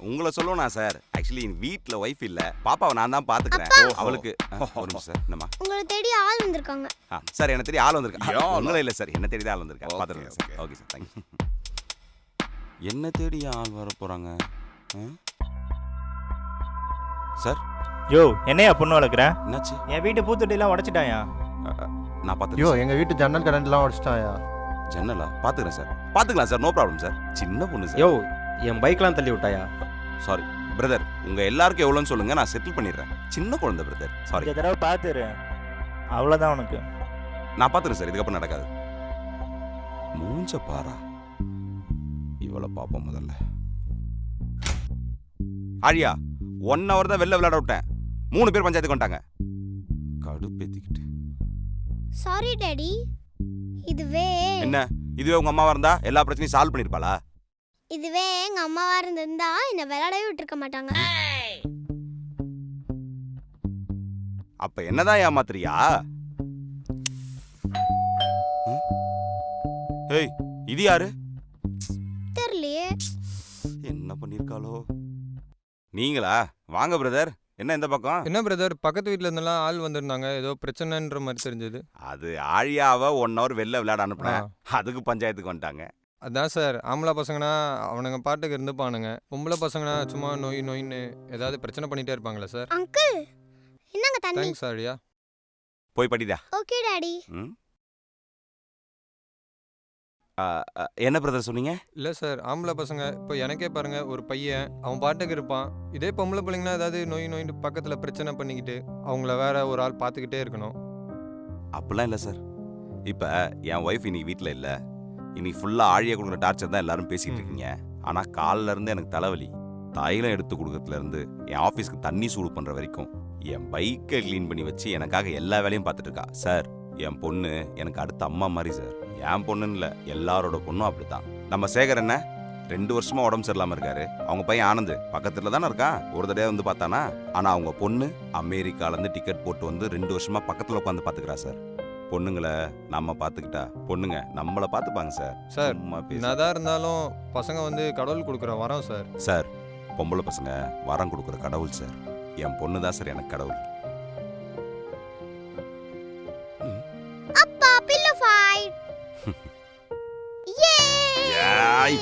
உங்களை சொல்லணும்னா sir actually வீட்ல ஒய்ஃப் இல்ல, பாப்பாவை நான் தான் பாத்துக்கிறேன். அவளுக்கு ஒரு நிமிஷம் சார். என்னம்மா? உங்களை தேடி ஆள் வந்திருக்காங்க. சார் என்ன தேடி ஆள் வந்திருக்கா? உங்களே இல்ல சார், என்ன தேடி தான் ஆள் வந்திருக்கா. பாத்துறேன் sir. Okay sir, thank you. என்ன தேடி ஆள் வர போறாங்க சார்? யோ, என்னையா பொண்ணு வளர்க்குற? என்னாச்சு? என் வீட்டு பூத்தொட்டிலாம் உடைச்சிட்டாயா? நான் பாத்துக்கிறேன். யோ, எங்க வீட்டு ஜன்னல் கரண்ட்லாம் உடைச்சிட்டாயா? ஜன்னலா? பாத்துக்கிறேன் சார், பாத்துக்கலாம் சார், நோ ப்ராப்ளம் சார். சின்ன பொண்ணு சார். யோ, என் பைக்லாம் தள்ளி விட்டாயா? சாரி பிரதர், உங்க எல்லாருக்கும் எவ்வளோன்னு சொல்லுங்க, நான் செட்டில் பண்ணிடுறேன். சின்ன குழந்தை பிரதர், சாரி. இந்த தடவை பார்த்துரு, அவ்வளோதான் உனக்கு. நான் பாத்துக்கிறேன் சார், இதுக்கப்புறம் நடக்காது. மூஞ்ச பாரா, இவளை பாப்போம் முதல்ல. ஆழியா, 1 hour தான் வெளில விளையாட விட்டேன், 3 பேர் பஞ்சாயத்துக்கு வந்துட்டாங்க. கடுப்பேத்திக்கிட்டு. Sorry daddy. இதுவே என்ன? இதுவே உங்க அம்மாவா இருந்தா எல்லா பிரச்சனையும் சால்வ் பண்ணிருப்பாளா? இதுவே எங்க அம்மாவா இருந்திருந்தா என்ன விளையாடவே விட்டுருக்க மாட்டாங்க. அப்ப என்னதான் ஏமாத்துறியா? ஏய், இது யாரு? தெரியலையே. என்ன பண்ணிருக்காளோ? நீங்களா? வாங்க பிரதர். என்ன இந்த பக்கம்? என்ன பிரதர், பக்கத்து வீட்டில் இருந்தெல்லாம் ஆள் வந்திருந்தாங்க, ஏதோ பிரச்சனைன்ற மாதிரி தெரிஞ்சது. அது ஆழியாவை 1 hour வெளில விளையாட அனுப்புனேன், அதுக்கு பஞ்சாயத்துக்கு வந்துட்டாங்க. அதான் சார், ஆம்பளை பசங்கன்னா அவனுங்க பாட்டுக்கு இருந்துப்பானுங்க, பொம்பளை பசங்கன்னா சும்மா நோய் நோயின்னு ஏதாவது பிரச்சனை பண்ணிகிட்டே இருப்பாங்களா சார்? அங்கிள், என்னங்க தண்ணி? தேங்க்ஸ் ஆழியா. போய் படிடா. Okay daddy. என்ன பிரதர் சொன்னீங்க? இல்லை சார், ஆம்பளை பசங்க இப்போ எனக்கே பாருங்க, ஒரு பையன் அவன் பாட்டுக்கு இருப்பான். இதே பொம்பளை பிள்ளைங்கன்னா ஏதாவது நோய் நோயின்னு பக்கத்தில் பிரச்சனை பண்ணிக்கிட்டு அவங்கள வேற ஒரு ஆள் பார்த்துக்கிட்டே இருக்கணும். அப்படிலாம் இல்லை சார். இப்போ என் ஒய்ஃப் இன்னைக்கு வீட்டில் இல்லை, இன்னைக்கு ஃபுல்லாக ஆழியை கொடுக்குற டார்ச்சர் தான் எல்லாரும் பேசிகிட்டு இருக்கீங்க. ஆனால் காலில் இருந்து எனக்கு தலைவலி, தைலம் எடுத்து கொடுக்கறதுலேருந்து என் ஆஃபீஸ்க்கு தண்ணி சூடு பண்ணுற வரைக்கும் என் பைக்கை க்ளீன் பண்ணி வச்சு எனக்காக எல்லா வேலையும் பார்த்துட்டு இருக்கா சார். என் பொண்ணு எனக்கு அடுத்த அம்மா மாதிரி சார். என் பொண்ணுன்னு இல்லை, எல்லாரோட பொண்ணும் அப்படித்தான். நம்ம சேகர் என்ன 2 வருஷமா உடம்பு சரியில்லாமல் இருக்காரு. அவங்க பையன் ஆனந்த் பக்கத்தில் தானே இருக்கான், ஒரு தடவை வந்து பார்த்தானா. ஆனால் அவங்க பொண்ணு அமெரிக்காலேருந்து டிக்கெட் போட்டு வந்து 2 வருஷமா பக்கத்தில் உட்காந்து பார்த்துக்கிறா சார். பொண்ணுங்களை நம்ம பார்த்துக்கிட்டா பொண்ணுங்க நம்மளை பார்த்துப்பாங்க சார். சார், என்னதான் இருந்தாலும் பசங்க வந்து கடவுள் கொடுக்குற வரம் சார். சார், பொம்பளை பசங்க வரம் கொடுக்குற கடவுள் சார். என் பொண்ணு தான் சார் எனக்கு கடவுள். அப்பா பில்லோ ஃபைட். ஏய்